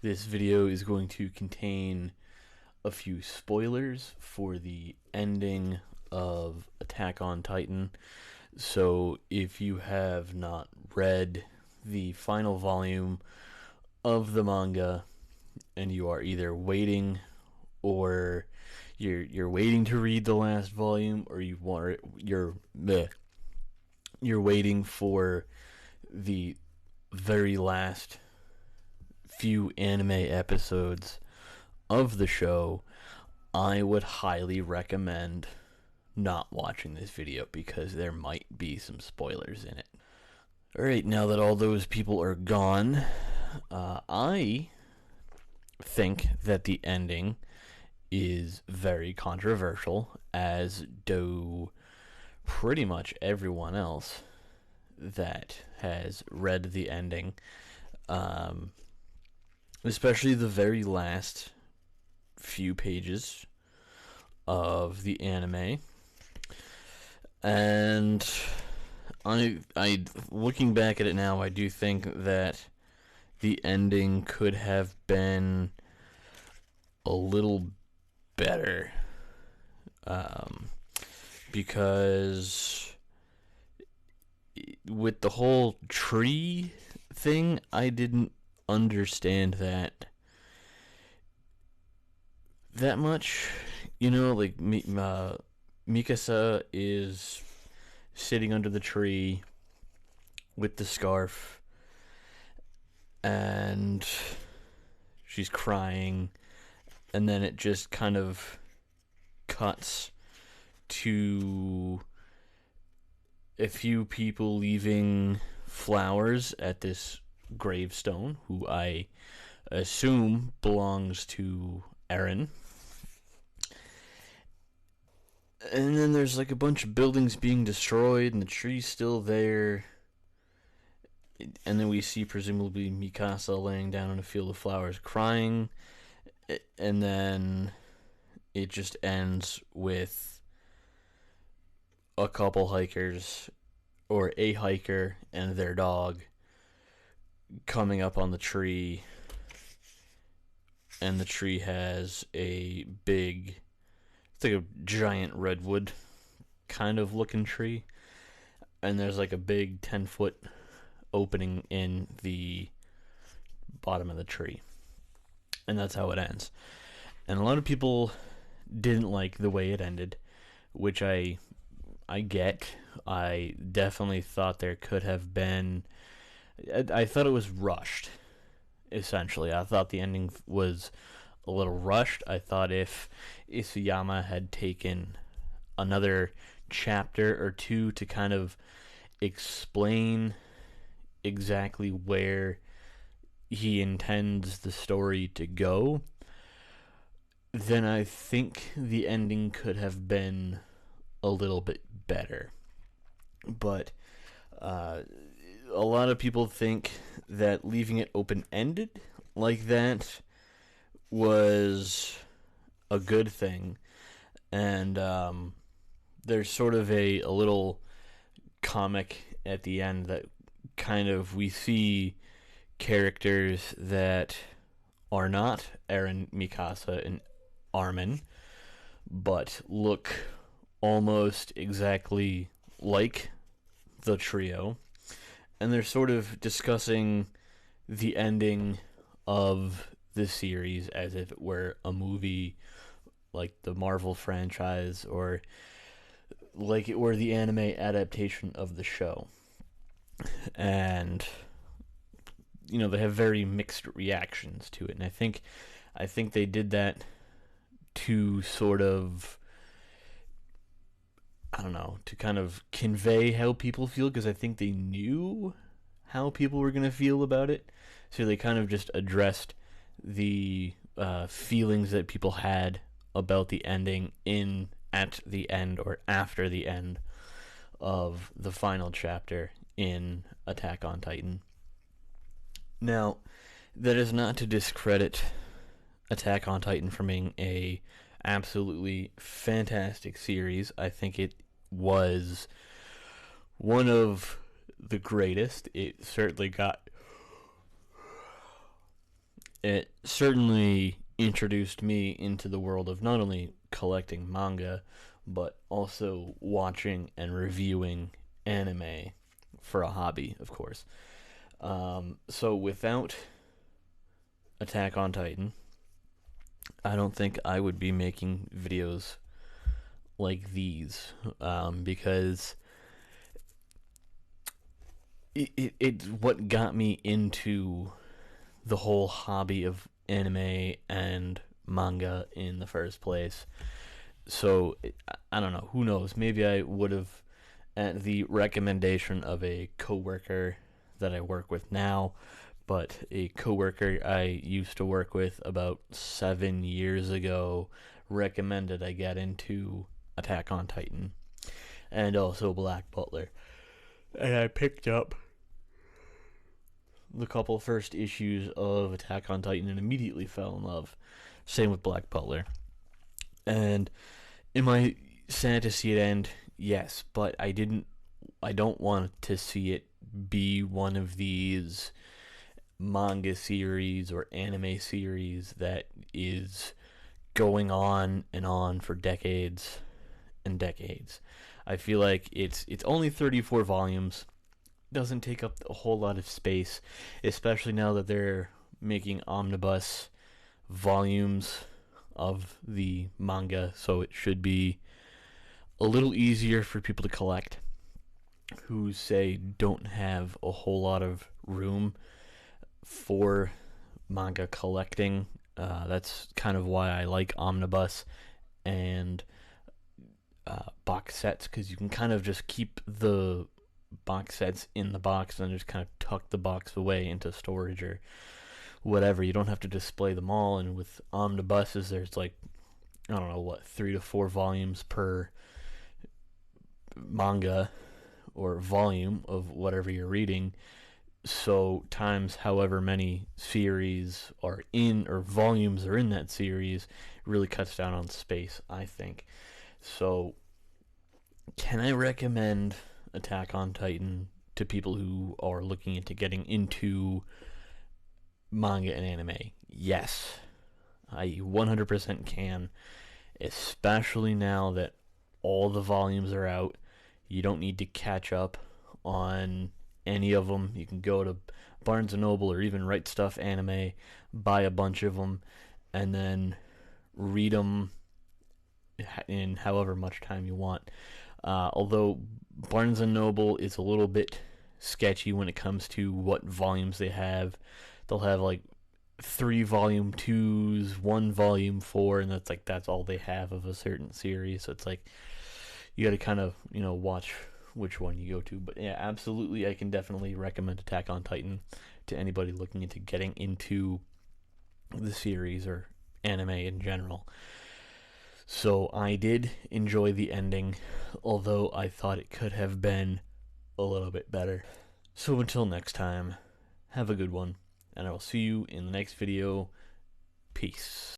This video is going to contain a few spoilers for the ending of Attack on Titan. So if you have not read the final volume of the manga and you are either waiting or you're waiting to read the last volume, or you're waiting for the very last few anime episodes of the show, I would highly recommend not watching this video because there might be some spoilers in it. Alright, now that all those people are gone, I think that the ending is very controversial, as do pretty much everyone else that has read the ending. Especially the very last few pages of the anime. And I looking back at it now, I do think that the ending could have been a little better. Because with the whole tree thing, I didn't understand that much. Like Mikasa is sitting under the tree with the scarf and she's crying, and then it just kind of cuts to a few people leaving flowers at this gravestone, who I assume belongs to Eren. And then there's like a bunch of buildings being destroyed and the tree's still there. And then we see presumably Mikasa laying down in a field of flowers crying. And then it just ends with a couple hikers, or a hiker and their dog, coming up on the tree, and the tree has it's like a giant redwood kind of looking tree, and there's like a big 10-foot opening in the bottom of the tree, and that's how it ends. And a lot of people didn't like the way it ended, which I get. I definitely thought there could have been, I thought it was rushed, essentially. I thought the ending was a little rushed. I thought if Isayama had taken another chapter or two to kind of explain exactly where he intends the story to go, then I think the ending could have been a little bit better. But a lot of people think that leaving it open-ended like that was a good thing. And there's sort of a little comic at the end that kind of, we see characters that are not Eren, Mikasa, and Armin, but look almost exactly like the trio, and they're sort of discussing the ending of the series as if it were a movie, like the Marvel franchise, or like it were the anime adaptation of the show. And they have very mixed reactions to it, and I think they did that to sort of, I don't know, to kind of convey how people feel, because I think they knew how people were going to feel about it. So they kind of just addressed the feelings that people had about the ending at the end, or after the end of the final chapter in Attack on Titan. Now, that is not to discredit Attack on Titan from being a absolutely fantastic series. I think it was one of the greatest. It certainly got it certainly introduced me into the world of not only collecting manga, but also watching and reviewing anime for a hobby, of course. So without Attack on Titan, I don't think I would be making videos like these, because it's what got me into the whole hobby of anime and manga in the first place. So I don't know. Who knows? Maybe I would have, at the recommendation of a coworker that I work with now, but a coworker I used to work with about 7 years ago recommended I get into Attack on Titan and also Black Butler. And I picked up the couple first issues of Attack on Titan and immediately fell in love. Same with Black Butler. And am I sad to see it end? Yes, but I don't want to see it be one of these manga series or anime series that is going on and on for decades and decades. I feel like it's only 34 volumes. Doesn't take up a whole lot of space, especially now that they're making omnibus volumes of the manga, so it should be a little easier for people to collect who say don't have a whole lot of room for manga collecting. That's kind of why I like omnibus and box sets, because you can kind of just keep the box sets in the box and just kind of tuck the box away into storage or whatever. You don't have to display them all. And with omnibuses, there's like, I don't know, what, 3 to 4 volumes per manga or volume of whatever you're reading. So times however many series are in, or volumes are in that series, really cuts down on space, I think. So can I recommend Attack on Titan to people who are looking into getting into manga and anime? Yes, I 100% can, especially now that all the volumes are out. You don't need to catch up on any of them. You can go to Barnes & Noble or even Right Stuff Anime, buy a bunch of them, and then read them in however much time you want. Although Barnes & Noble is a little bit sketchy when it comes to what volumes they have. They'll have like 3 volume 2s, 1 volume 4, and that's all they have of a certain series. So it's like you got to kind of, watch which one you go to. But yeah, absolutely, I can definitely recommend Attack on Titan to anybody looking into getting into the series or anime in general. So I did enjoy the ending, although I thought it could have been a little bit better. So until next time, have a good one, and I will see you in the next video. Peace.